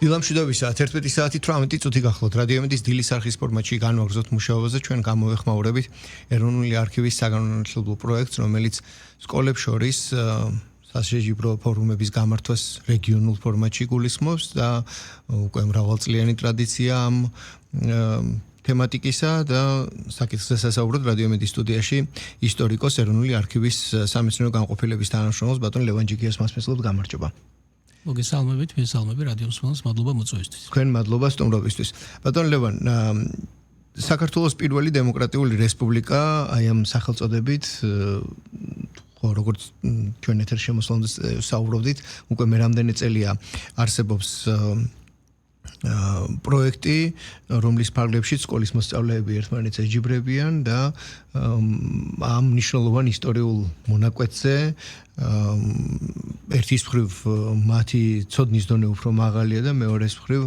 დილამშვიდობისა 11 საათი 18 წუთი გახლავთ რადიომედის დილის არხის ფორმატში განვაგრძობთ მუშაობაზე ჩვენ გამოვეხმაურებით ეროვნული არქივის საგანმანათლებლო პროექტს რომელიც სკოლებს შორის სასჯიბრო ფორუმების გამართვას რეგიონულ ფორმატში გულისხმობს და უკვე მრავალწლიანი ტრადიცია ამ თემატიკისა და საკითხზე სასაუბროდ რადიომედის სტუდიაში ისტორიკოს ეროვნული არქივის სამეცნიერო განყოფილების თანამშრომელს ბატონ ლევან ჯიქიას მასმესლობთ გამარჯობა. მოგესალმებით, მესალმები რადიო მსმენელს, მადლობა მოწვევისთვის. თქვენ მადლობა სტუმრობისთვის. ბატონ ლევან, საქართველოს პირველი დემოკრატიული რესპუბლიკა აი ამ სახელწოდებით როგორც ჩვენ ეთერში შემოსვლამდე საუბრობდით, უკვე მე რამდენი წელია არსებობს პროექტი, რომლის ფარგლებში სკოლის მოსწავლეები ერთმანეთს ეჯიბრებიან და ამ მნიშვნელოვან ისტორიულ მონაკვეთზე ერთის მხრივ მათი ცოდნის დონე უფრო მაღალია და მეორეს მხრივ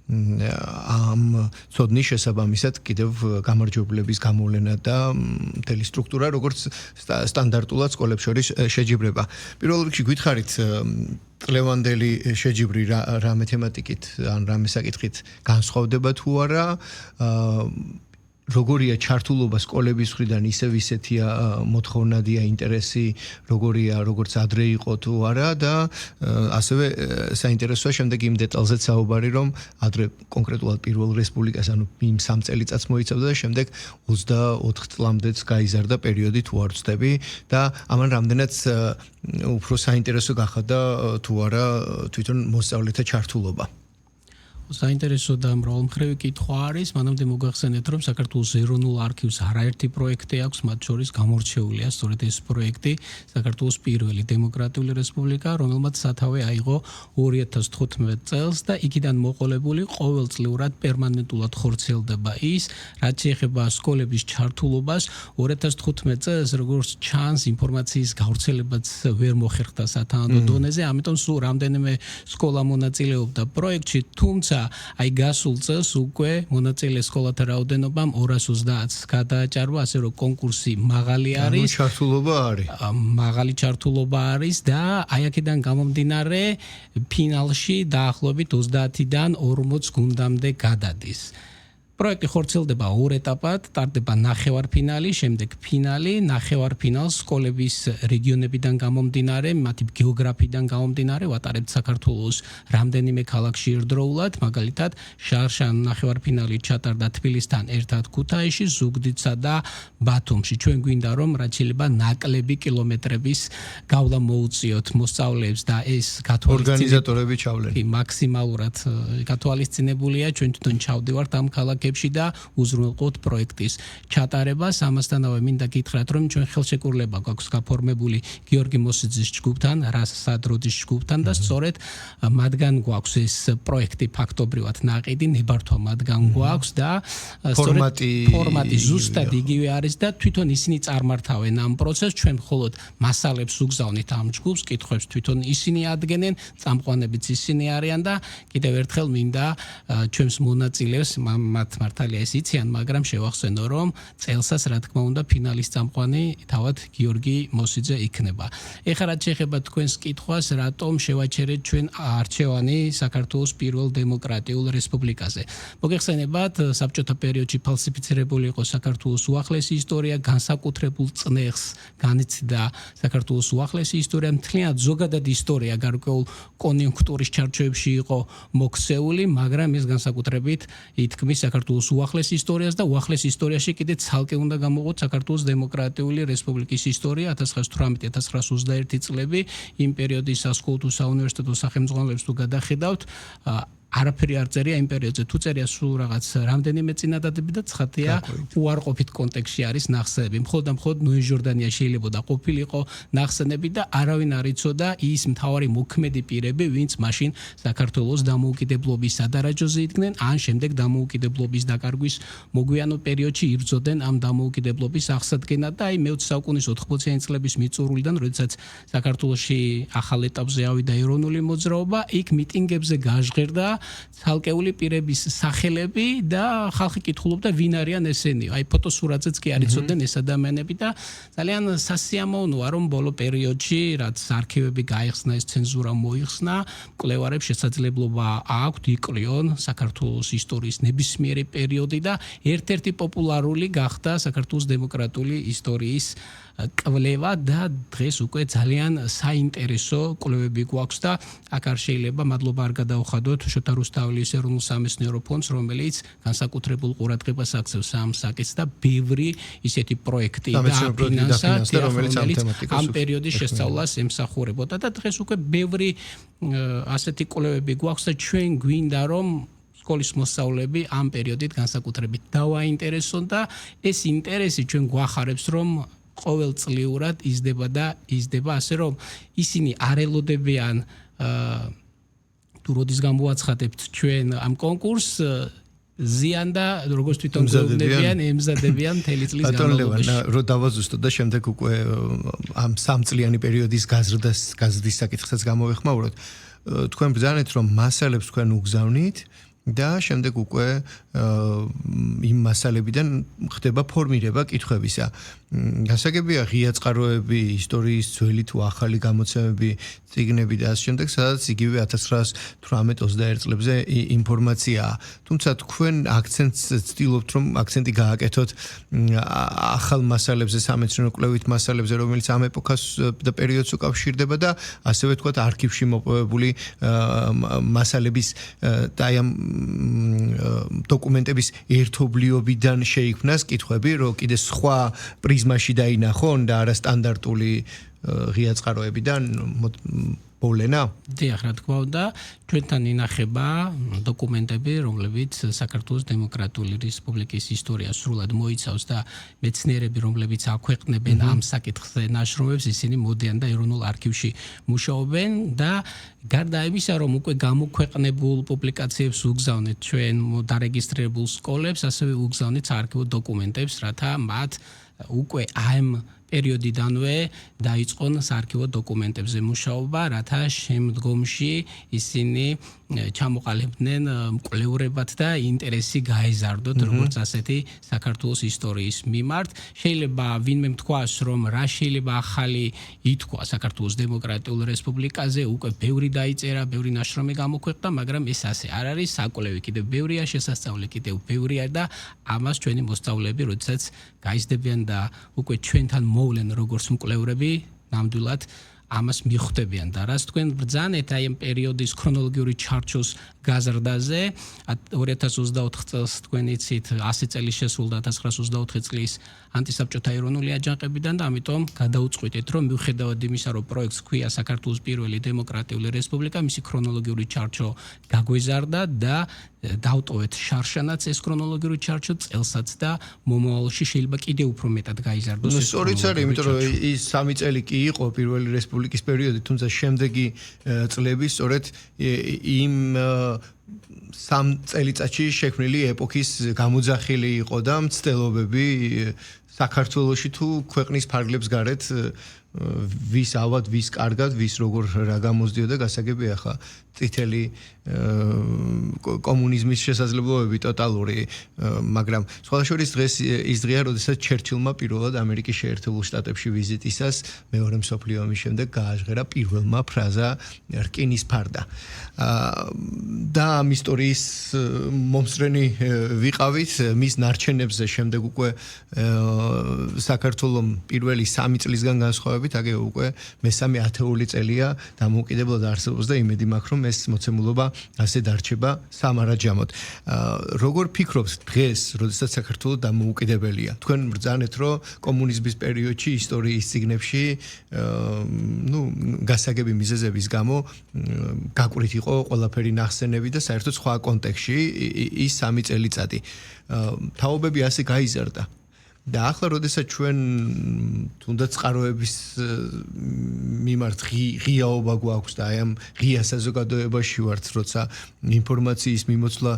ამ ცოდნის შესაბამისად კიდევ გამარჯვებლების გამოვლენა და მთელი სტრუქტურა როგორც სტანდარტულად სკოლებს შორის შეჯიბრება. პირველ რიგში გითხარით წლევანდელი შეჯიბრი რა მათემატიკით ან რა საკითხით განსხვავდება თუ არა როგორია ჩართულობა სკოლების მხრიდან ისეთია მოთხოვნადია ინტერესი როგორც ადრე იყო თუ არა და ასევე საინტერესოა შემდეგ იმ დეტალზეც საუბარი რომ ადრე კონკრეტულად პირველ რესპუბლიკას ანუ იმ 3 წელიწადს მოიცავდა და შემდეგ 24 წლამდეც გაიზარდა პერიოდი თუ არ ვცდები და ამან რამდენად უფრო საინტერესო გახადა თუ არა თვითონ მოსწავლეთა ჩართულობა. საინტერესო და მრავალმხრივი კითხვა არის, მანამდე მოგახსენეთ, რომ საქართველოს ეროვნულ არქივს არაერთი პროექტი აქვს, მათ შორის გამორჩეულია სწორედ ეს პროექტი, საქართველოს პირველი დემოკრატიული რესპუბლიკა, რომელმაც სათავე აიღო 2015 წელს და იქიდან მოყოლებული ყოველწლიურად პერმანენტულად ხორციელდება ის, რაც შეეხება სკოლების ჩართულობას 2015 წელს, როგორც ჩანს, ინფორმაციის გავრცელებაც ვერ მოხერხდა სათანადო დონეზე, ამიტომ სულ რამდენიმე სკოლა მონაწილეობდა პროექტში, თუმცა აი გასულ წელს უკვე მონაწილე სკოლათა რაოდენობამ 230-ს გადააჭარბა, ასე რომ კონკურსი მაღალი არის. მაღალი ჩართულობა არის და აი აქედან გამომდინარე ფინალში დაახლოებით 30-დან 40 გუნდამდე გადადის. პროექტი ხორციელდება 2 ეტაპად, ტარდება ნახევარფინალი, შემდეგ ფინალი, ნახევარფინალს სკოლების რეგიონებიდან გამომდინარე, მათი გეოგრაფიიდან გამომდინარე, ვატარებთ საქართველოს რამდენიმე ქალაქში ერთდროულად, მაგალითად, შარშან ნახევარფინალი ჩატარდა თბილისთან ერთად ქუთაისში, ზუგდიდსა და ბათუმში. ჩვენ გვინდა რომ რაც შეიძლება ნაკლები კილომეტრების გავლა მოუწიოთ მოსწავლეებს და ეს ორგანიზატორები ჩავლენ. მაქსიმალურად გათვალისწინებულია, ჩვენ თვითონ ჩავდივართ ამ ქალაქებში და უზრუნველყოთ პროექტის ჩატარებას. ამასთანავე მინდა გითხრათ, რომ ჩვენ ხელშეკრულება გვაქვს გაფორმებული გიორგი მოსიძის ჯგუფთან, რასად როდის ჯგუფთან და სწორედ მათგან გვაქვს ეს პროექტი ფაქტობრივად ნაყიდი, ნებართვა მათგან გვაქვს და სწორედ ფორმატი ზუსტად იგივე არის და თვითონ ისინი წარმართავენ ამ პროცესს, ჩვენ მხოლოდ მასალებს უგზავნით ამ ჯგუფს, კითხვებს თვითონ ისინი ადგენენ, წამყვანებიც ისინი არიან და კიდევ ერთხელ მინდა ჩვენს მონაწილეებს მათ მართალია ეს იციან, მაგრამ შევახსენო, რომ წელსაც რა თქმა უნდა ფინალის წამყვანი თავად გიორგი მოსიძე იქნება. ეხლა რაც შეეხება თქვენს კითხვას, რატომ შევაჩერეთ ჩვენ არჩევანი საქართველოს პირველ დემოკრატიულ რესპუბლიკაზე. მოგეხსენებათ, საბჭოთა პერიოდში ფალსიფიცირებული იყო საქართველოს უახლესი ისტორია, განსაკუთრებულ წნეხს განიცდა საქართველოს უახლესი ისტორია, მთლიანად ზოგადად ისტორია გარკვეულ კონიუნქტურის ჩარჩოებში იყო მოქცეული, მაგრამ ეს განსაკუთრებით ითქმის საქართველოს უახლეს ისტორიას და უახლეს ისტორიაში კიდე ცალკე უნდა გამოვყოთ საქართველოს დემოკრატიული რესპუბლიკის ისტორია 1918-1921 წლები იმ პერიოდის სასკოლო საუნივერსიტეტო სახელმძღვანელოებს თუ გადახედავთ არაფერი არ წერია იმ პერიოდზე, თუ წერია სულ რაღაც რამდენიმე წინადადები და ცხადია უარყოფით კონტექსტში არის ნახსენები. მხოლოდ და მხოლოდ ნოე ჟორდანია შეიძლება და ყოფილიყო ნახსენები და არავინ არ იცოდა ის მთავარი მოქმედი პირები, ვინც მაშინ საქართველოს დამოუკიდებლობის სადარაჯოზე იდგნენ, ან შემდეგ დამოუკიდებლობის დაკარგვის მოგვიანო პერიოდში იბრძოდნენ ამ დამოუკიდებლობის აღსადგენად და აი მე-20 საუკუნის 80-იანი წლების მიწურულიდან, როდესაც საქართველოში ახალ ეტაპზე ავიდა ეროვნული მოძრაობა, იქ მიტინგებზე გაჟღერდა ცალკეული პირების სახელები და ხალხი კითხულობდა ვინ არიან ესენი. აი ფოტოსურათზეც კი არ იცოდნენ ეს ადამიანები და ძალიან სასიამოვნოა რომ ბოლო პერიოდში რაც არქივები გაიხსნა ეს ცენზურა მოიხსნა, მკვლევარებს შესაძლებლობა აქვთ იკლიონ საქართველოს ისტორიის ნებისმიერი პერიოდი და ერთ-ერთი პოპულარული გახდა საქართველოს დემოკრატიული ისტორიის კვლევა და დღეს უკვე ძალიან საინტერესო კვლევები გვაქვს და აქ არ შეიძლება მადლობა არ გადაუხადოთ შოთა რუსთაველის ეროვნულ სამეცნიერო ფონდს, რომელიც განსაკუთრებულ ყურადღებას აქცევს ამ საკითხს და ბევრი ისეთი პროექტი და რომელიც ამ პერიოდის შესწავლას ემსახურებოდა და დღეს უკვე ბევრი ასეთი კვლევები გვაქვს და ჩვენ გვინდა რომ სკოლის მოსწავლეები ამ პერიოდით განსაკუთრებით დავაინტერესონ და ეს ინტერესი ჩვენ გვახარებს რომ ყოველწლიურად იზრდება ასე რომ ისინი არ ელოდებიან თუ როდის გამოაცხადებთ ჩვენ ამ კონკურსს ზიან და როგორც თვითონ გვეუბნებიან ემზადებიან მთელი წლის განმავლობაში. რო დავაზუსტოთ და შემდეგ უკვე ამ 3 წლიანი პერიოდის გაზრდის საკითხსაც გამოვეხმაუროთ. თქვენ ბრძანეთ რომ მასალებს თქვენ უგზავნით და შემდეგ უკვე იმ მასალებიდან ხდება ფორმირება კითხვებისა. გასაგებია ღია წყაროები, ისტორიის ძველი თუ ახალი გამოცემები, წიგნები და ასე შემდეგ, სადაც იგივე 1918-21 წლებზე ინფორმაციაა. თუმცა თქვენ აქცენტს ცდილობთ რომ აქცენტი გააკეთოთ ახალ მასალებზე, სამეცნიერო კვლევით მასალებზე, რომელიც ამ ეპოქას და პერიოდს უკავშირდება და ასევე თქვათ არქივში მოპოვებული მასალების და აი ამ დოკუმენტების ერთობლიობიდან შეიქმნას კითხვები, რომ კიდე სხვა პრიზმაში დაინახონ და არასტანდარტული ღია წყაროებიდან მოვლენა? დიახ, რა თქმა უნდა, ჩვენთან ინახება დოკუმენტები, რომლებიც საქართველოს დემოკრატიული რესპუბლიკის ისტორიას სრულად მოიცავს და მეცნიერები, რომლებიც აქვეყნებენ ამ საკითხზე ნაშრომებს, ისინი მოდიან და ეროვნულ არქივში მუშაობენ და გარდა იმისა, რომ უკვე გამოქვეყნებულ პუბლიკაციებს უგზავნეთ ჩვენ დარეგისტრირებულ სკოლებს, ასევე უგზავნეთ საარქივო დოკუმენტებს, რათა მათ უკვე ამ პერიოდიდანვე დაიწყონ საარქივო დოკუმენტებზე მუშაობა, რათა შემდგომში ისინი ჩამოყალიბდნენ მკვლევრებად და ინტერესი გაეზარდოთ როგორც ასეთი საქართველოს ისტორიის მიმართ. შეიძლება ვინმე თქვას, რომ რა შეიძლება ახალი ითქვა საქართველოს დემოკრატიულ რესპუბლიკაზე, უკვე ბევრი დაიწერა, ბევრი ნაშრომი გამოქვეყნდა, მაგრამ ეს ასე არ არის, საკვლევი კიდევ ბევრია, შესასწავლი კიდევ ბევრია და ამას ჩვენი მოსწავლეები, როდესაც გაიზრდებიან და უკვე ჩვენთან მოვლენ როგორც მკვლევრები, ნამდვილად ამას მიხვდებიან და რაც თქვენ ბრძანეთ აი ამ პერიოდის ქრონოლოგიური ჩარჩოს გაზრდაზე 2024 წელს თქვენ იცით 100 წელი შესრულდა 1924 წლის ანტისაბჭოთა ეროვნული აჯანყებიდან და ამიტომ გადაუწყვეტეთ რომ მიუხედავად იმისა რომ პროექტს ჰქვია საქართველოს პირველი დემოკრატიული რესპუბლიკა მისი ქრონოლოგიური ჩარჩო გაგვეზარდა და დავტოვეთ შარშანაც ეს ქრონოლოგიური ჩარჩო წელსაც და მომავალში შეიძლება კიდევ უფრო მეტად გაიზარდოს ეს. სწორიც არის, იმიტომ რომ ის 3 წელი კი იყო პირველი რესპუბლიკის პერიოდი, თუმცა შემდეგი წლები სწორედ იმ 3 წელიწადში შექმნილი ეპოქის გამოძახილი იყო და მცდელობები საქართველოში თუ ქვეყნის ფარგლებს გარეთ ვის ავად, ვის კარგად, ვის როგორ რა გამოსდიოდა გასაგებია ხა წითელი კომუნიზმის შესაძლებლობები ტოტალური, მაგრამ სხვადასხვა დღეს ის დღეა, როდესაც ჩერჩილმა პირველად ამერიკის შეერთებულ შტატებში ვიზიტისას მეორე მსოფლიო ომის შემდეგ გააჟღერა პირველმა ფრაზა რკინის ფარდა. და ამ ისტორიის მომსწრენი ვიყავით, მის ნარჩენებზე შემდეგ უკვე საქართველოს პირველი 3 წლისგან განსხვავებით, აგე უკვე მესამე ათეული წელია დამოუკიდებლად არსებობს და იმედი მაქვს, რომ ეს მოცემულობა ასე დარჩება სამარაჯამოდ. როგორ ფიქრობთ დღეს, როდესაც საქართველოს დამოუკიდებელია? თქვენ ბრძანეთ, რომ კომუნიზმის პერიოდში ისტორიის წიგნებში გასაგები მიზეზების გამო გაკვირით იყო ყველაფერი ნახსენები და საერთოდ სხვა კონტექსტში ის 3 წელიწადი. თაობები ასე გაიზარდა. და ახლა როდესაც ჩვენ თუნდაც წყაროების მიმართ ღიაობა გვაქვს და აი ამ ღია საზოგადოებაში ვართ, როცა ინფორმაციის მიმოცვლა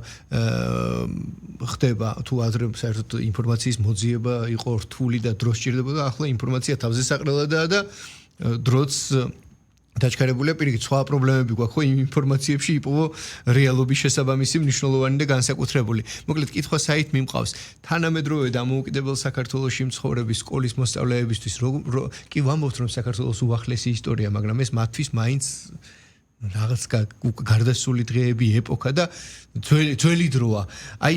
ხდება, თუ ადრე საერთოდ ინფორმაციის მოძიება იყო რთული და დრო სჭირდებოდა, ახლა ინფორმაცია თავზე საყრელადაა და დროც დაჩქარებულია პირიქით სხვა პრობლემები გვაქვს ხო იმ ინფორმაციებში იპოვო რეალობის შესაბამისი მნიშვნელოვანი და განსაკუთრებული. მოკლედ კითხვა საით მიმყავს თანამედროვე დამოუკიდებელ საქართველოში მცხოვრების სკოლის მოსწავლეებისთვის კი ვამბობთ რომ საქართველოს უახლესი ისტორია, მაგრამ ეს მათთვის მაინც რაღაც გარდასული დღეები ეპოქა და ძველი დროა. აი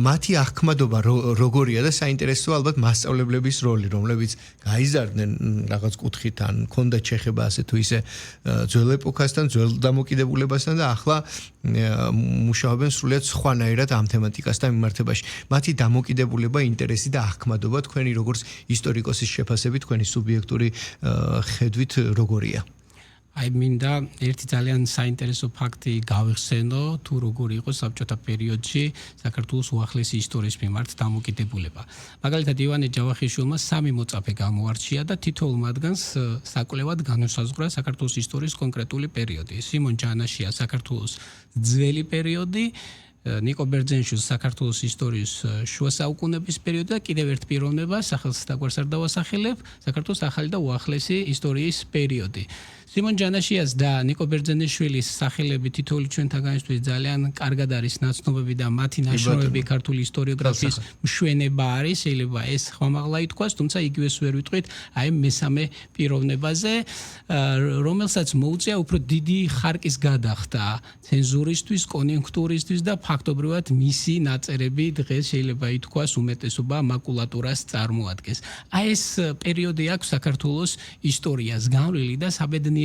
მათი აღქმადობა როგორია და საინტერესოა ალბათ მასწავლებლების როლი, რომლებიც გაიზარდნენ რაღაც კუთხით ან ქონდათ შეხება ასე თუ ისე ძველ ეპოქასთან, ძველ დამოკიდებულებასთან და ახლა მუშაობენ სრულიად სხვანაირად ამ თემატიკასთან მიმართებაში. მათი დამოკიდებულება, ინტერესი და აღქმადობა თქვენი როგორც ისტორიკოსის შეფასებით, თქვენი სუბიექტური ხედვით როგორია? აი მინდა ერთი ძალიან საინტერესო ფაქტი გავიხსენო თუ როგორი იყო საბჭოთა პერიოდში საქართველოს უახლესი ისტორიის მიმართ დამოკიდებულება. მაგალითად ივანე ჯავახიშვილმა 3 მოწაფე გამოარჩია და თითოეულ მათგანს საკვლევად განუსაზღვრა საქართველოს ისტორიის კონკრეტული პერიოდი. სიმონ ჯანაშია საქართველოს ძველი პერიოდი, ნიკო ბერძენიშვილს საქართველოს ისტორიის შუა საუკუნეების პერიოდი და კიდევ ერთ პიროვნება სახელს დაგვარს არ დავასახელებ, საქართველოს ახალი და უახლესი ისტორიის პერიოდი. სიმონ ჯანაშიას და ნიკო ბერძენიშვილის სახელები თითოეული ჩვენთაგანისთვის ძალიან კარგად არის ნაცნობები და მათი ნაშრომები ქართული ისტორიოგრაფიის მშვენება არის, შეიძლება ეს ხმამაღლა ითქვას, თუმცა იგივეს ვერ ვიტყვით აი მესამე პიროვნებაზე, რომელსაც მოუწია უფრო დიდი ხარკის გადახდა ცენზურისთვის, კონიუნქტურისთვის და ფაქტობრივად მისი ნაწერები დღეს შეიძლება ითქვას უმეტესობა მაკულატურას წარმოადგენს. აი ეს პერიოდი აქვს საქართველოს ისტორიას განვლილი და საბედნიეროდ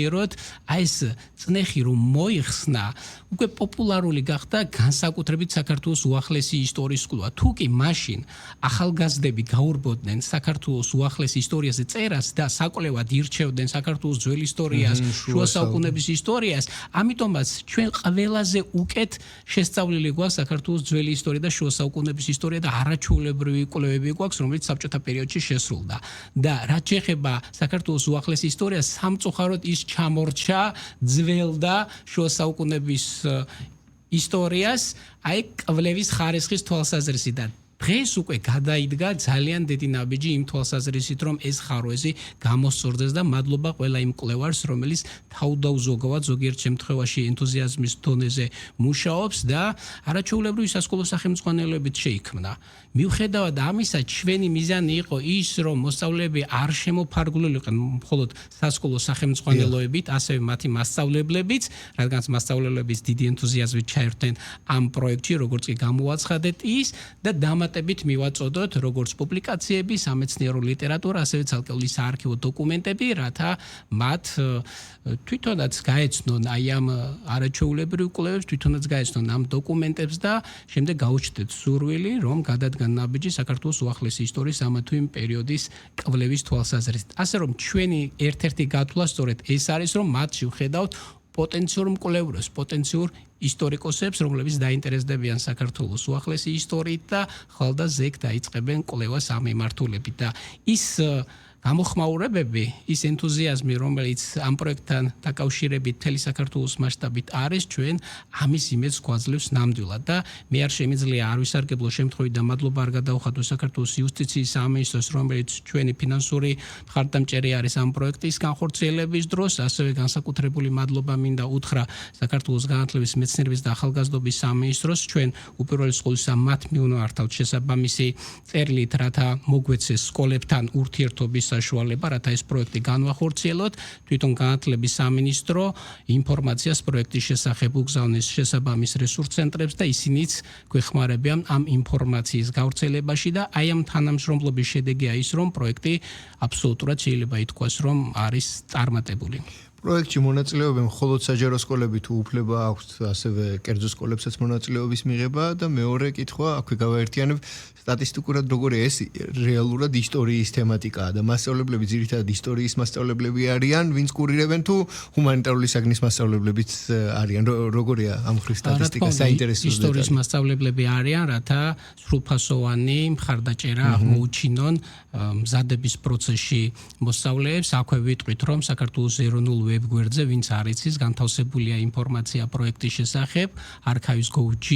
აი ეს წნეხი რომ მოიხსნა, უკვე პოპულარული გახდა განსაკუთრებით საქართველოს უახლესი ისტორიის კვლევა. თუ კი მაშინ ახალგაზრდები გაურბოდნენ საქართველოს უახლეს ისტორიაზე წერას და საკვლევად ირჩევდნენ საქართველოს ძველ ისტორიას, შუა საუკუნეების ისტორიას, ამიტომაც ჩვენ ყველაზე უკეთ შესწავლილი გვაქვს საქართველოს ძველი ისტორია და შუა საუკუნეების ისტორია და არაჩვეულებრივი კვლევები გვაქვს, რომელიც საბჭოთა პერიოდში შესრულდა. და რაც შეეხება საქართველოს უახლეს ისტორიას, სამწუხაროდ ის ჩამორჩა ძველ და შუა საუკუნეების ისტორიას, აი კვლევის ხარისხის თვალსაზრისით. დღეს უკვე გადაიდგა ძალიან დიდი ნაბიჯი იმ თვალსაზრისით, რომ ეს ხაროეზი გამოსწორდეს და მადლობა ყველა იმ კვლევარს, რომელიც თავდაუზოგავად ზოგიერთ შემთხვევაში ენთუზიაზმის დონეზე მუშაობს და არაჩვეულებრივი სასკოლო სახელმძღვანელოებით შეიქმნა. მიუხედავად ამისა, ჩვენი მიზანი იყო ის, რომ მოსწავლეები არ შემოფარგლულიყვნენ მხოლოდ სასკოლო სახელმძღვანელოებით, ასევე მათი მასწავლებლებიც, რადგანაც მასწავლებლებიც დიდი ენთუზიაზმით ჩაერთნენ ამ პროექტში, როგორც კი გამოვაცხადეთ ის და დამატებით მივაწოდოთ როგორც პუბლიკაციები, სამეცნიერო ლიტერატურა, ასევე ცალკეული საარქივო დოკუმენტები, რათა მათ თვითონაც გაეცნონ აი ამ არაჩვეულებრივ კვლევებს, თვითონაც გაეცნონ ამ დოკუმენტებს და შემდეგ გაუჩნდეთ სურვილი, რომ გადადგან ნაბიჯი საქართველოს უახლესი ისტორიის ამა თუ იმ პერიოდის კვლევის თვალსაზრისით. ასე რომ ჩვენი ერთ-ერთი გათვლა სწორედ ეს არის, რომ მათში ვხედავთ პოტენციურ მკვლევრებს, პოტენციურ ისტორიკოსებს, რომლებიც დაინტერესდებიან საქართველოს უახლესი ისტორიით და ხვალ და ზეგ დაიწყებენ კვლევას ამ მიმართულებით და ის გამოხმაურებები, ის ენთუზიაზმი, რომელიც ამ პროექტთან დაკავშირებით მთელი საქართველოს მასშტაბით არის, ჩვენ ამის იმედს გვაძლევს ნამდვილად და მე არ შემიძლია არ ვისარგებლო შემთხვევით და მადლობა არ გადავხატო საქართველოს იუსტიციის სამინისტროს, რომელიც ჩვენი ფინანსური მხარდამჭერი არის ამ პროექტის განხორციელების დროს, ასევე განსაკუთრებული მადლობა მინდა უთხრა საქართველოს განათლების, მეცნიერების და ახალგაზრდობის სამინისტროს, ჩვენ უპირველეს ყოვლისა მათ მიუნვართავთ შესაბამისი წერილით, რათა მოგვეცეს სკოლებთან ურთიერთობის საშუალება, რათა ეს პროექტი განვახორციელოთ. თვითონ განათლების სამინისტრო ინფორმაციას პროექტის შესახებ უგზავნეს შესაბამის რესურს ცენტრებს და ისინიც გვეხმარებიან ამ ინფორმაციის გავრცელებაში და აი ამ თანამშრომლობის შედეგია ის, რომ პროექტი აბსოლუტურად შეიძლება ითქვას, რომ არის წარმატებული. პროექტში მონაწილეობენ მხოლოდ საჯარო სკოლები თუ უფლება აქვთ ასევე კერძო სკოლებსაც მონაწილეობის მიღება და მეორე კითხვა აქვე გავაერთიანებ სტატისტიკურად როგორია ეს რეალურად ისტორიის თემატიკაა და მასწავლებლები ძირითადად ისტორიის მასწავლებლები არიან, ვინც კურირებენ თუ ჰუმანიტარული საგნის მასწავლებლებიც არიან, როგორია ამ ხრივ სტატისტიკა საინტერესოა. ისტორიის მასწავლებლები არიან, რათა სრულფასოვანი მხარდაჭერა აღმოუჩინონ მზადების პროცესში მოსწავლეებს. აქვე ვიტყვით, რომ საქართველოს ეროვნულ ვებ გვერდზე, ვინც არ იცის, განთავსებულია ინფორმაცია პროექტის შესახებ, archives.gov.g,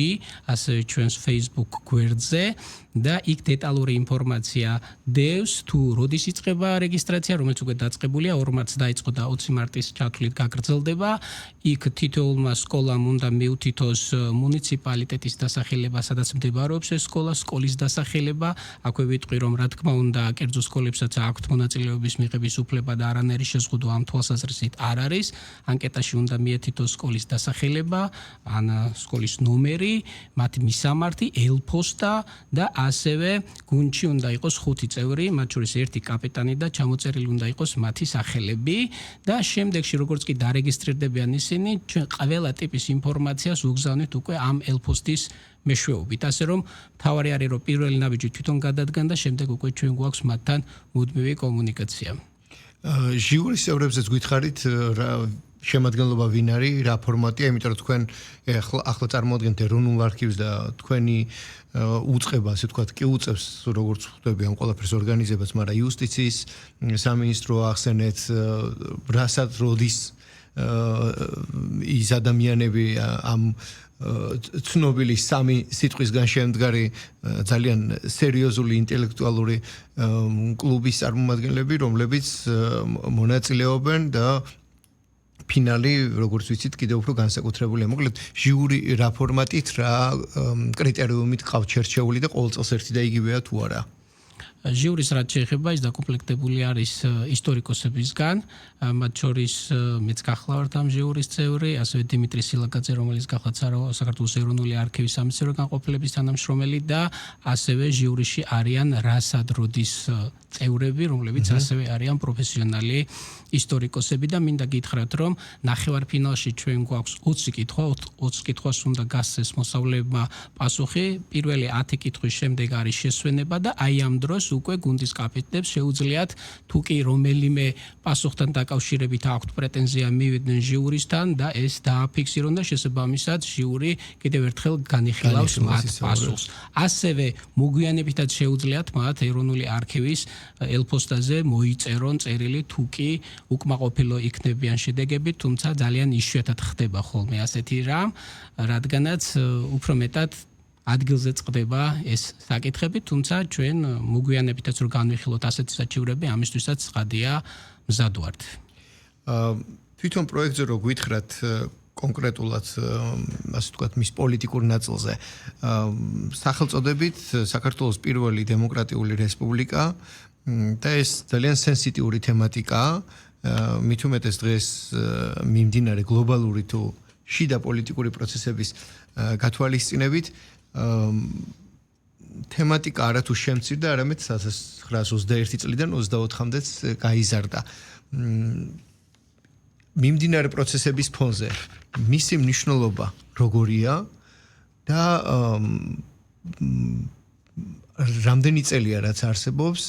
ასევე ჩვენს Facebook გვერდზე და იქ დეტალური ინფორმაცია დევს თუ როდის იწყება რეგისტრაცია, რომელიც უკვე დაწყებულია 2 მარტს დაიწყო და 20 მარტის ჩათვლით გაგრძელდება. იქ თითოეულმა სკოლამ უნდა მიუთითოს მუნიციპალიტეტის დასახელება, სადაც მდებარეობს ეს სკოლა, სკოლის დასახელება. აქვე ვიტყვი, რომ რა თქმა უნდა, კერძო სკოლებსაც აქვთ მონაწილეობის მიღების უფლება და არანაირი შეზღუდვა ამ თვალსაზრისით არ არის. ანკეტაში უნდა მიეთითოს სკოლის დასახელება, ან სკოლის ნომერი, მათი მისამართი, ელფოსტა და ასევე გუნდში უნდა იყოს 5 წევრი, მათ შორის 1 კაპიტანი და ჩამოწერილი უნდა იყოს მათი სახელები და შემდეგში როგორც კი დარეგისტრირდებიან ისინი, ჩვენ ყველა ტიპის ინფორმაციას უგზავნით უკვე ამ ელფოსტის მეშვეობით, ასე რომ თავარი არის რომ პირველი ნაბიჯი თვითონ გადადგან და შემდეგ უკვე ჩვენ გვაქვს მათთან მუდმივი კომუნიკაცია. ჟიურის წევრებზეც გითხარით შემადგენლობა ვინ არის, რა ფორმატია, იმიტომ რომ თქვენ ახლა წარმოადგენთ ეროვნულ არქივს და თქვენი უწყება, ასე ვთქვათ, კი უწევს როგორც ხვდები ამ ყველაფერს ორგანიზებას, მაგრამ იუსტიციის სამინისტრო ახსენეთ, რასაც როდის ის ადამიანები ამ ცნობილი 3 სიტყვისგან შემდგარი ძალიან სერიოზული ინტელექტუალური კლუბის წარმომადგენლები, რომლებიც მონაწილეობენ და ფინალი, როგორც ვიცით, კიდევ უფრო განსაკუთრებულია. მოკლედ, ჟიური რა ფორმატით, რა კრიტერიუმით ყავთ შერჩეული და ყოველ წელს ერთი და იგივეა თუ არა? ჟიურის რაც შეეხება, ის დაკომპლექტებული არის ისტორიკოსებისგან, მათ შორის მეც გახლავართ ამ ჟიურის წევრი, ასევე დიმიტრი სილაკაძე, რომელიც გახლავთ საქართველოს ეროვნული არქივის სამეცნიერო განყოფილების თანამშრომელი და ასევე ჟიურიში არიან რასად როდის წევრები, რომლებიც ასევე არიან პროფესიონალი ისტორიკოსები და მინდა გითხრათ, რომ ნახევარფინალში ჩვენ გვაქვს 20 კითხვა, 20 კითხვას უნდა გასცეს მოსწავლეებმა პასუხი, პირველი 10 კითხვის შემდეგ არის შესვენება და აი ამ დროს უკვე გუნდის კაპიტნებს შეუძლიათ თუ კი რომელიმე პასუხთან დაკავშირებით აქვთ პრეტენზია მივიდნენ ჟიურისთან და ეს დააფიქსირონ და შესაბამისად ჟიური კიდევ ერთხელ განიხილავს მათ პასუხს. ასევე მოგვიანებითაც შეუძლიათ მათ ეროვნული არქივის ელფოსტაზე მოიწერონ წერილი თუ კი უკმაყოფილო იქნებიან შედეგებით, თუმცა ძალიან იშვიათად ხდება ხოლმე ასეთი რამ, რადგანაც უფრო მეტად ადგილზე წყდება ეს საკითხები, თუმცა ჩვენ მოგვიანებითაც რომ განვიხილოთ ასეთი საჩივრები, ამისთვისაც ცხადია მზად ვართ. თვითონ პროექტზე რო გითხრათ კონკრეტულად, ასე ვთქვათ, მის პოლიტიკურ ნაწილზე, სახელწოდებით საქართველოს პირველი დემოკრატიული რესპუბლიკა და ეს ძალიან სენსიტიური თემატიკაა, მით უმეტეს დღეს მიმდინარე გლობალური თუ შიდა პოლიტიკური პროცესების გათვალისწინებით თემატიკა არათუ შემცირდა, არამედ 1921 წლიდან 24-მდეც გაიზარდა. მიმდინარე პროცესების ფონზე მისი მნიშვნელობა როგორია და რამდენი წელია რაც არსებობს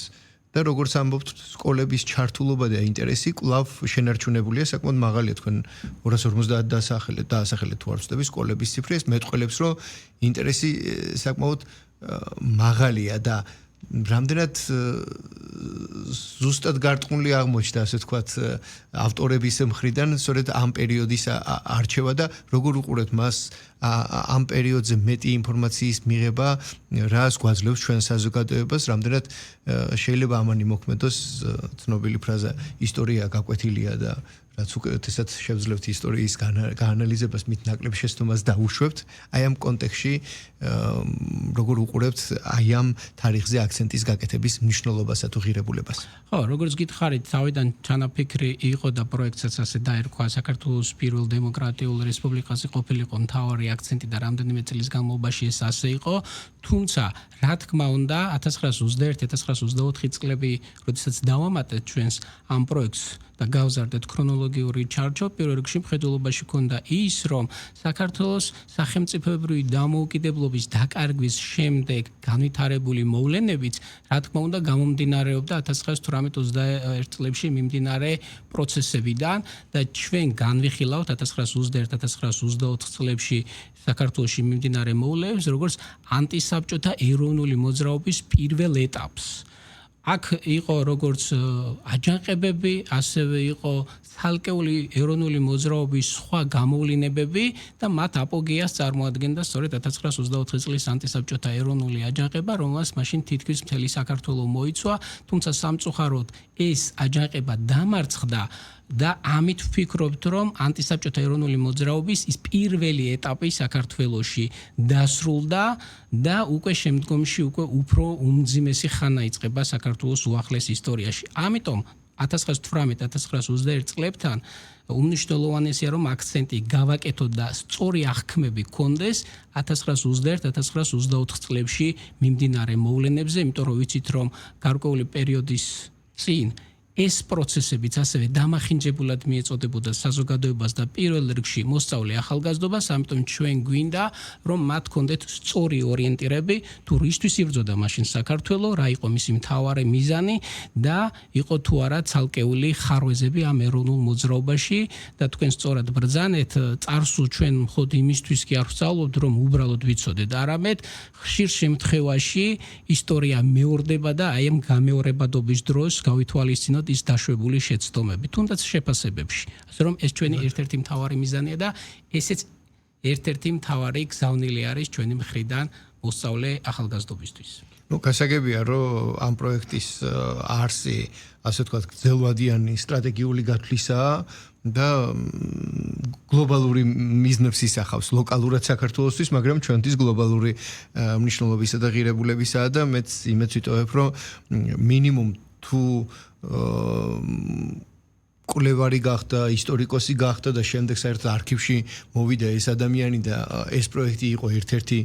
და როგორც ამბობთ, სკოლების ჩართულობა და ინტერესი კვლავ შენარჩუნებულია, საკმაოდ მაღალია, თქვენ 250 დაასახელეთ თუ არ ვცდები სკოლების ციფრი, ეს მეტყველებს, რომ ინტერესი საკმაოდ მაღალია და რამდენად ზუსტად გარტყუნული აღმოჩნდა, ასე ვთქვათ, ავტორების მხრიდან, სწორედ ამ პერიოდის არჩევა და როგორ უყურებთ მას ამ პერიოდზე მეტი ინფორმაციის მიღება, რას გვაძლევს ჩვენ საზოგადოებას, რამდენად შეიძლება ამანი მოქმედოს ცნობილი ფრაზა ისტორია გაკვეთილია და რაც უკეთესად შევძლებთ ისტორიის გაანალიზებას, მით ნაკლებ შეცდომას დაუშვებთ, აი ამ კონტექსტში როგორ უყურებთ აი ამ თარიღზე აქცენტის გაკეთების მნიშვნელობასა თუ ღირებულებას? ხო, როგორც გითხარით, თავიდან ჩანაფიქრი იყო და პროექტსაც ასე დაერქვა საქართველოს პირველ დემოკრატიულ რესპუბლიკაზე ყოფილიყო მთავარი აქცენტი და რამდენიმე წლის განმავლობაში ეს ასე იყო, თუმცა რა თქმა უნდა 1921-1924 წლები, როდესაც დავამატეთ ჩვენს ამ პროექტს და გავზარდეთ ქრონოლოგიური ჩარჩო, პირველ რიგში მხედველობაში ქონდა ის, რომ საქართველოს სახელმწიფოებრივი დამოუკიდებლობის დაკარგვის შემდეგ განვითარებული მოვლენებიც, რა თქმა უნდა, გამომდინარეობდა 1918-21 წლებში მიმდინარე პროცესებიდან და ჩვენ განვიხილავთ 1921-1924 წლებში საქართველოში მიმდინარე მოვლენებს, როგორც ანტისაბჭოთა ეროვნული მოძრაობის პირველ ეტაპს. აქ იყო როგორც აჯანყებები, ასევე იყო ცალკეული ეროვნული მოძრაობის სხვა გამოვლინებები და მათ აპოგეას წარმოადგენდა სწორედ 1924 წლის ანტისაბჭოთა ეროვნული აჯანყება, რომელსაც მაშინ თითქმის მთელი საქართველო მოიცვა, თუმცა სამწუხაროდ ეს აჯანყება დამარცხდა და ამით ვფიქრობთ, რომ ანტისაბჭოთა ეროვნული მოძრაობის ის პირველი ეტაპი საქართველოში დასრულდა და უკვე შემდგომში უკვე უფრო უმძიმესი ხანა იწყება საქართველოს უახლეს ისტორიაში. ამიტომ 1918-1921 წლებთან უმნიშვნელოვანესია, რომ აქცენტი გავაკეთოთ და სწორი აღქმები გქონდეს 1921-1924 წლებში მიმდინარე მოვლენებზე, იმიტომ რომ ვიცით, რომ გარკვეული პერიოდის წინ ეს პროცესებიც ასევე დამახინჯებულად მიეწოდებოდა საზოგადოებას და პირველ რიგში მოსწავლე ახალგაზრდობას, ამიტომ ჩვენ გვინდა, რომ მათ ჰქონდეთ სწორი ორიენტირები, თუ რისთვის იბრძოდა მაშინ საქართველო, რა იყო მისი მთავარი მიზანი და იყო თუ არა ცალკეული ხარვეზები ამ ეროვნულ მოძრაობაში და თქვენ სწორად ბრძანეთ, წარსულ ჩვენ მხოლოდ იმისთვის კი არ ვსწავლობთ, რომ უბრალოდ ვიცოდეთ, არამედ ხშირ შემთხვევაში ისტორია მეორდება და აი ამ გამეორებადობის დროს გავითვალისწინოთ ის დაშვებული შეცდომები, თუნდაც შეფასებებში. ასე რომ ეს ჩვენი ერთ-ერთი მთავარი მიზანია და ესეც ერთ-ერთი მთავარი გზავნილი არის ჩვენი მხრიდან მოსწავლე ახალგაზრდობისთვის. გასაგებია, რომ ამ პროექტის არსი, ასე ვთქვათ, გრძელვადიანი სტრატეგიული გათვლისაა და გლობალური მიზნებს ისახავს ლოკალურად საქართველოსთვის, მაგრამ ჩვენთვის გლობალური მნიშვნელობისა და ღირებულებისაა და მეც იმედს ვიტოვებ, რომ მინიმუმ თუ კვლევარი გახდა, ისტორიკოსი გახდა და შემდეგ საერთოდ არქივში მოვიდა ეს ადამიანი და ეს პროექტი იყო ერთ-ერთი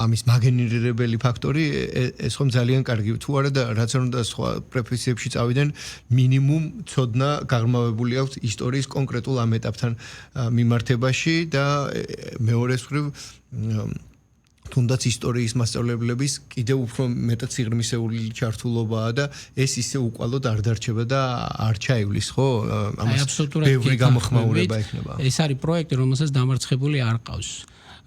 ამის მაგენერირებელი ფაქტორი, ეს ხომ ძალიან კარგი თუ არა და რაც არ უნდა სხვა პროფესიებში წავიდნენ, მინიმუმ ცოდნა გაღრმავებული აქვს ისტორიის კონკრეტულ ამ ეტაპთან მიმართებაში და მეორეს მხრივ თუნდაც ისტორიის მასწავლებლების კიდევ უფრო მეტად სიღრმისეული ჩართულობაა და ეს ისე უკვალოდ არ დარჩება და არ ჩაივლის, ხო? ამას ბევრი გამოხმაურება იქნება. ეს არის პროექტი, რომელსაც დამარცხებული არ ყავს.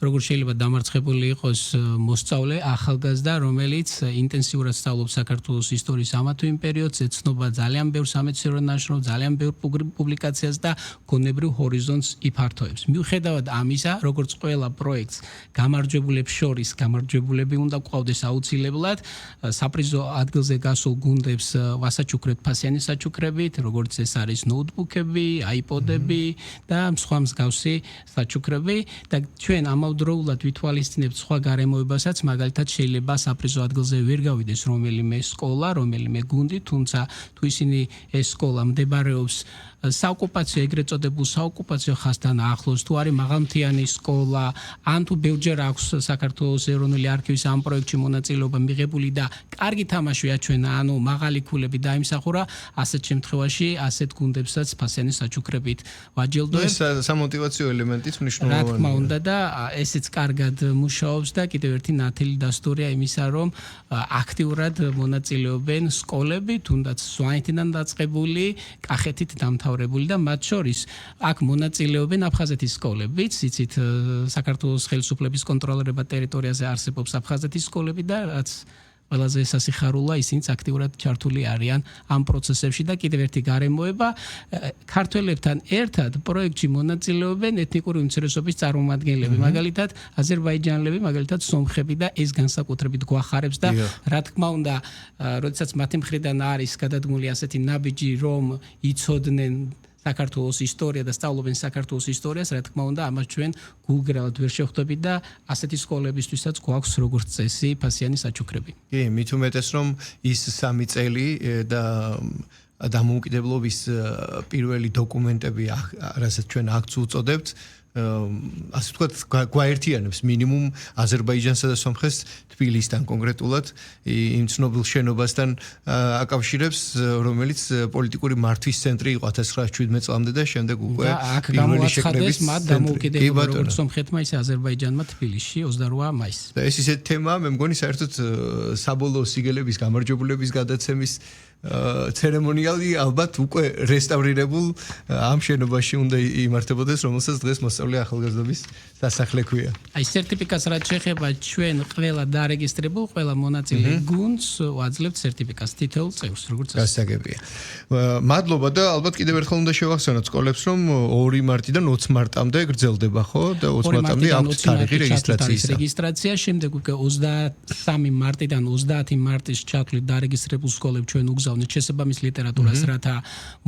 როგორ შეიძლება დამარცხებული იყოს მოსწავლე ახალგაზრდა, რომელიც ინტენსიურად სწავლობს საქართველოს ისტორიის ამა თუ იმ პერიოდს, ეცნობა ძალიან ბევრ სამეცნიერო ნაშრომს, ძალიან ბევრ პუბლიკაციას და გონებრივ ჰორიზონტს იფართოებს. მიუხედავად ამისა, როგორც ყველა პროექტს, გამარჯვებულებს შორის გამარჯვებულები უნდა გვყავდეს აუცილებლად, საპრიზო ადგილზე გასულ გუნდებს ვასაჩუქრებთ ფასიანი საჩუქრებით, როგორც ეს არის ნოუთბუქები, აიპოდები და სხვა მსგავსი საჩუქრები და ჩვენ ამავდროულად ვითვალისწინებთ სხვა გარემოებასაც, მაგალითად შეიძლება საპრიზო ადგილზე ვერ გავიდეს რომელიმე სკოლა, რომელიმე გუნდი, თუმცა თუ ისინი ეს სკოლა მდებარეობს საოკუპაციო ეგრეთ წოდებულ საოკუპაციო ხაზთან ახლოს, თუ არის მაღალმთიანი სკოლა, ან თუ ბევრჯერ აქვს საქართველოს ეროვნული არქივის ამ პროექტში მონაწილეობა მიღებული და კარგი თამაში აჩვენა, ანუ მაღალი ქულები დაიმსახურა, ასეთ შემთხვევაში ასეთ გუნდებსაც ფასიანი საჩუქრებით ვაჯილდოებთ. ეს სამოტივაციო ელემენტიც მნიშვნელოვანია. რა თქმა უნდა და ესეც კარგად მუშაობს და კიდევ ერთი ნათელი დასტურია იმისა, რომ აქტიურად მონაწილეობენ სკოლები, თუნდაც სვანეთიდან დაწყებული, კახეთით დამთავრებული და მათ შორის აქ მონაწილეობენ აფხაზეთის სკოლებიც, იცით საქართველოს ხელისუფლების კონტროლერება ტერიტორიაზე არსებობს აფხაზეთის სკოლები და რაც ყველაზე სასიხარულოა, ისინიც აქტიურად ჩართული არიან ამ პროცესებში და კიდევ ერთი გარემოება, ქართველებთან ერთად პროექტში მონაწილეობენ ეთნიკური უმცირესობის წარმომადგენლები, მაგალითად აზერბაიჯანელები, მაგალითად სომხები და ეს განსაკუთრებით გვახარებს და რა თქმა უნდა, როდესაც მათი მხრიდან არის გადადგმული ასეთი ნაბიჯი, რომ იცოდნენ საქართველოს ისტორია და სწავლობენ საქართველოს ისტორიას, რა თქმა უნდა, ამას ჩვენ გულგრალად ვერ შევხვდებით და ასეთი სკოლებისთვისაც გვაქვს როგორც წესი ფასიანი საჩუქრები. კი, მით უმეტეს რომ ის 3 წელი და დამოუკიდებლობის პირველი დოკუმენტები, რასაც ჩვენ აქ ვუწოდებთ, ასე ვთქვათ, გვაერთიანებს მინიმუმ აზერბაიჯანსა და სომხეთს თბილისთან კონკრეტულად იმ ცნობილ შენობასთან აკავშირებს, რომელიც პოლიტიკური მართვის ცენტრი იყო 1917 წლამდე და შემდეგ უკვე პირველი შეკრების მათ დამოუკიდებლობა როგორც სომხეთმა, ისე აზერბაიჯანმა თბილისში 28 მაისს. და ეს ისეთი თემაა, მე მგონი საერთოდ საბოლოო სიგელების გამარჯვებულების გადაცემის ცერემონიალი ალბათ უკვე რესტავრირებულ ამ შენობაში უნდა იმართებოდეს, რომელსაც დღეს მოსწავლე ახალგაზრდობის სასახლე ქვია. აი სერტიფიკატს რაც შეეხება ჩვენ ყველა დარეგისტრებულ, ყველა მონაწილე გუნდს ვაძლევთ სერტიფიკატს თითოეულ წევრს, როგორც ასე. გასაგებია. მადლობა და ალბათ კიდევ ერთხელ უნდა შევახსენოთ სკოლებს, რომ 2 მარტიდან 20 მარტამდე გრძელდება, ხო? და 20 მარტამდე აქვს თარიღი რეგისტრაცია, შემდეგ უკვე 23 მარტიდან 30 მარტის ჩათვლით დარეგისტრებულ სკოლებს ჩვენ უგზავნით შესაბამის ლიტერატურას, რათა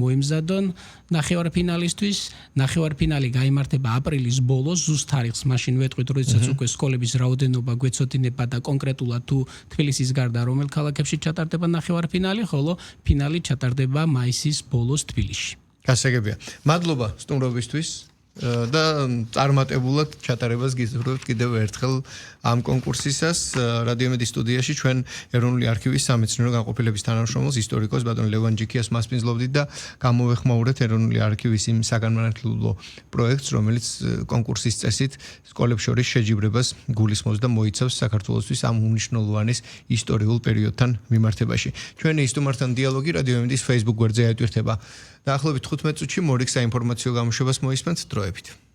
მოიმზადონ ნახევარფინალისთვის. ნახევარფინალი გაიმართება აპრილის ბოლოს, ზუსტ თარიღს მაშინ ვეტყვით, როდესაც უკვე სკოლების რაოდენობა გვეცოდინება და კონკრეტულად თუ თბილისის გარდა რომელ ქალაქებში ჩატარდება ნახევარფინალი, ხოლო ფინალი ჩატარდება მაისის ბოლოს თბილისში. გასაგებია. მადლობა სტუმრობისთვის და წარმატებულად ჩატარებას გისურვებთ კიდევ ერთხელ ამ კონკურსისას. რადიომედის სტუდიაში ჩვენ ეროვნული არქივის სამეცნიერო განყოფილების თანამშრომელს ისტორიკოს ბატონ ლევან ჯიქიას მასპინძლობდით და გამოვეხმაურეთ ეროვნული არქივის იმ საგანმანათლებლო პროექტს, რომელიც კონკურსის წესით სკოლებს შორის შეჯიბრებას გულისხმობს და მოიცავს საქართველოსთვის ამ უმნიშვნელოვანის ისტორიულ პერიოდთან მიმართებაში. ჩვენი სტუმართან დიალოგი რადიომედის Facebook გვერდზე აიტვირთება. დაახლოებით 15 წუთში მორიგ საინფორმაციო გამოშვებას მოისმენთ დროებით.